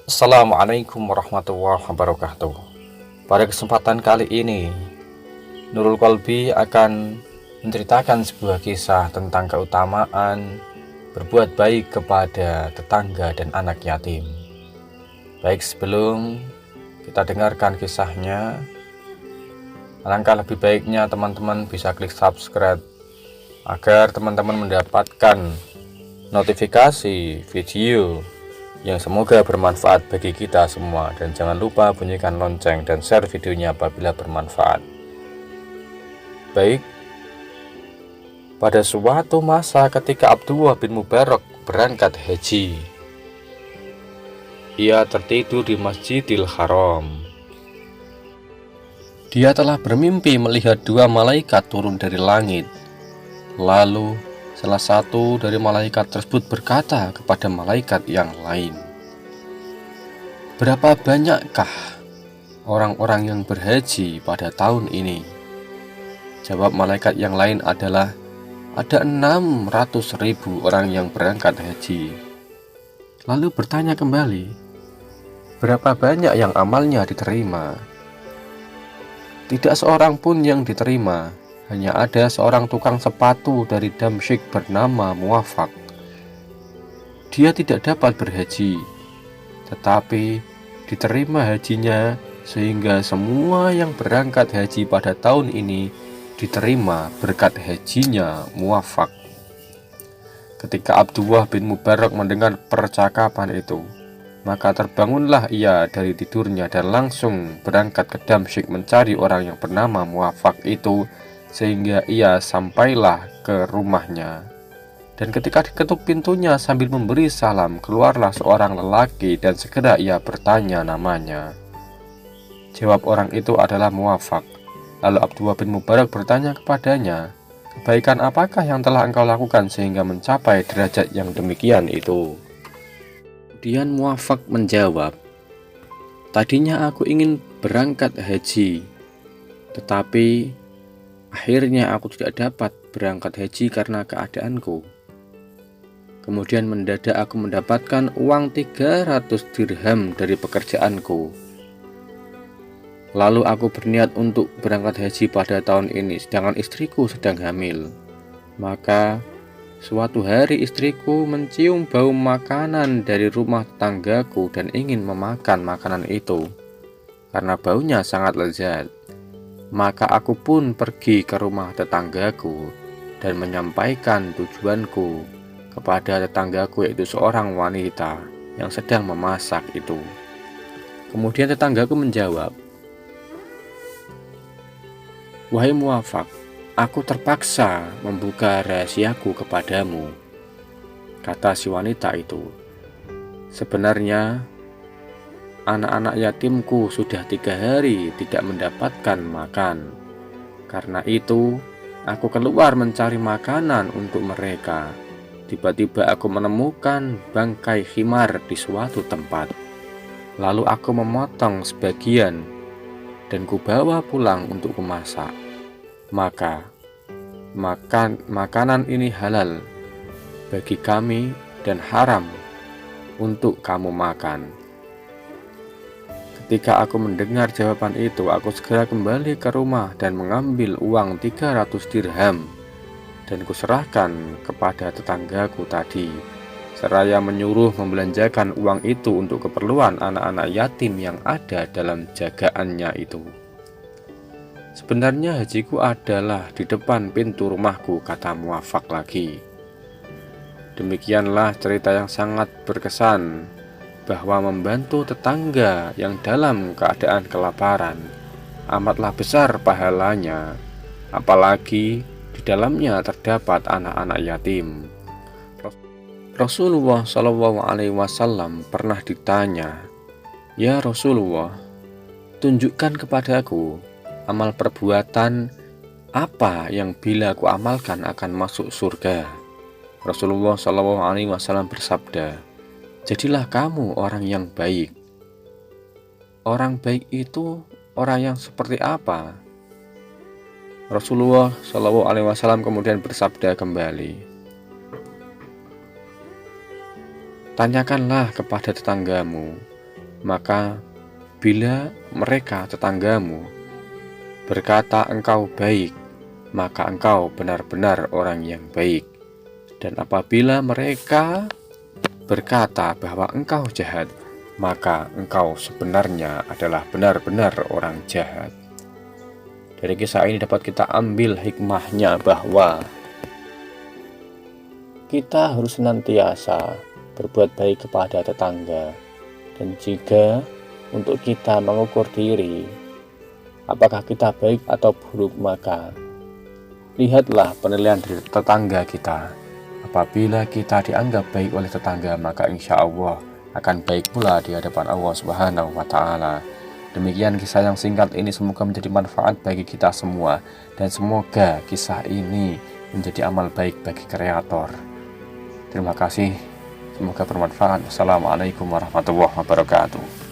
Assalamualaikum warahmatullahi wabarakatuh. Pada kesempatan kali ini, Nurul Kolbi akan menceritakan sebuah kisah tentang keutamaan berbuat baik kepada tetangga dan anak yatim. Baik, sebelum kita dengarkan kisahnya, alangkah lebih baiknya teman-teman bisa klik subscribe agar teman-teman mendapatkan notifikasi video yang semoga bermanfaat bagi kita semua. Dan jangan lupa bunyikan lonceng dan share videonya apabila bermanfaat. Baik, pada suatu masa ketika Abdullah bin Mubarak berangkat haji, ia tertidur di Masjidil Haram. Dia telah bermimpi melihat dua malaikat turun dari langit. Lalu salah satu dari malaikat tersebut berkata kepada malaikat yang lain, "Berapa banyakkah orang-orang yang berhaji pada tahun ini?" Jawab malaikat yang lain adalah, "Ada 600.000 orang yang berangkat haji." Lalu bertanya kembali, "Berapa banyak yang amalnya diterima?" Tidak seorang pun yang diterima. Hanya ada seorang tukang sepatu dari Damsyik bernama Muwafaq. Dia tidak dapat berhaji, tetapi diterima hajinya, sehingga semua yang berangkat haji pada tahun ini diterima berkat hajinya Muwafaq. Ketika Abdullah bin Mubarak mendengar percakapan itu, maka terbangunlah ia dari tidurnya dan langsung berangkat ke Damsyik mencari orang yang bernama Muwafaq itu, sehingga ia sampailah ke rumahnya. Dan ketika diketuk pintunya sambil memberi salam, keluarlah seorang lelaki dan segera ia bertanya namanya. Jawab orang itu adalah Muwafaq. Lalu Abdullah bin Mubarak bertanya kepadanya, "Kebaikan apakah yang telah engkau lakukan sehingga mencapai derajat yang demikian itu?" Kemudian Muwafaq menjawab, "Tadinya aku ingin berangkat haji, tetapi akhirnya aku tidak dapat berangkat haji karena keadaanku. Kemudian mendadak aku mendapatkan uang 300 dirham dari pekerjaanku. Lalu aku berniat untuk berangkat haji pada tahun ini, sedangkan istriku sedang hamil. Maka suatu hari istriku mencium bau makanan dari rumah tetanggaku dan ingin memakan makanan itu karena baunya sangat lezat. Maka aku pun pergi ke rumah tetanggaku dan menyampaikan tujuanku kepada tetanggaku, yaitu seorang wanita yang sedang memasak itu. Kemudian tetanggaku menjawab, 'Wahai Muwafaq, aku terpaksa membuka rahasiaku kepadamu,' kata si wanita itu. 'Sebenarnya anak-anak yatimku sudah 3 hari tidak mendapatkan makan. Karena itu, aku keluar mencari makanan untuk mereka. Tiba-tiba aku menemukan bangkai khimar di suatu tempat. Lalu aku memotong sebagian dan kubawa pulang untuk kumasak. Maka makanan ini halal bagi kami dan haram untuk kamu makan.' Ketika aku mendengar jawaban itu, aku segera kembali ke rumah dan mengambil uang 300 dirham dan kuserahkan kepada tetanggaku tadi, seraya menyuruh membelanjakan uang itu untuk keperluan anak-anak yatim yang ada dalam jagaannya itu. Sebenarnya hajiku adalah di depan pintu rumahku," kata Muwafaq lagi. Demikianlah cerita yang sangat berkesan, bahwa membantu tetangga yang dalam keadaan kelaparan amatlah besar pahalanya, apalagi di dalamnya terdapat anak-anak yatim. Rasulullah SAW pernah ditanya, "Ya Rasulullah, tunjukkan kepadaku amal perbuatan apa yang bila aku amalkan akan masuk surga?" Rasulullah SAW bersabda, "Jadilah kamu orang yang baik." Orang baik itu orang yang seperti apa? Rasulullah SAW kemudian bersabda kembali, "Tanyakanlah kepada tetanggamu Maka bila mereka tetanggamu berkata engkau baik, maka engkau benar-benar orang yang baik. Dan apabila mereka berkata bahwa engkau jahat, maka engkau sebenarnya adalah benar-benar orang jahat. Dari kisah ini dapat kita ambil hikmahnya bahwa kita harus senantiasa berbuat baik kepada tetangga. Dan jika untuk kita mengukur diri apakah kita baik atau buruk, maka lihatlah penilaian dari tetangga kita. Apabila kita dianggap baik oleh tetangga, maka insya Allah akan baik pula di hadapan Allah Subhanahu wa Ta'ala. Demikian kisah yang singkat ini, semoga menjadi manfaat bagi kita semua, dan semoga kisah ini menjadi amal baik bagi kreator. Terima kasih, semoga bermanfaat. Assalamualaikum warahmatullahi wabarakatuh.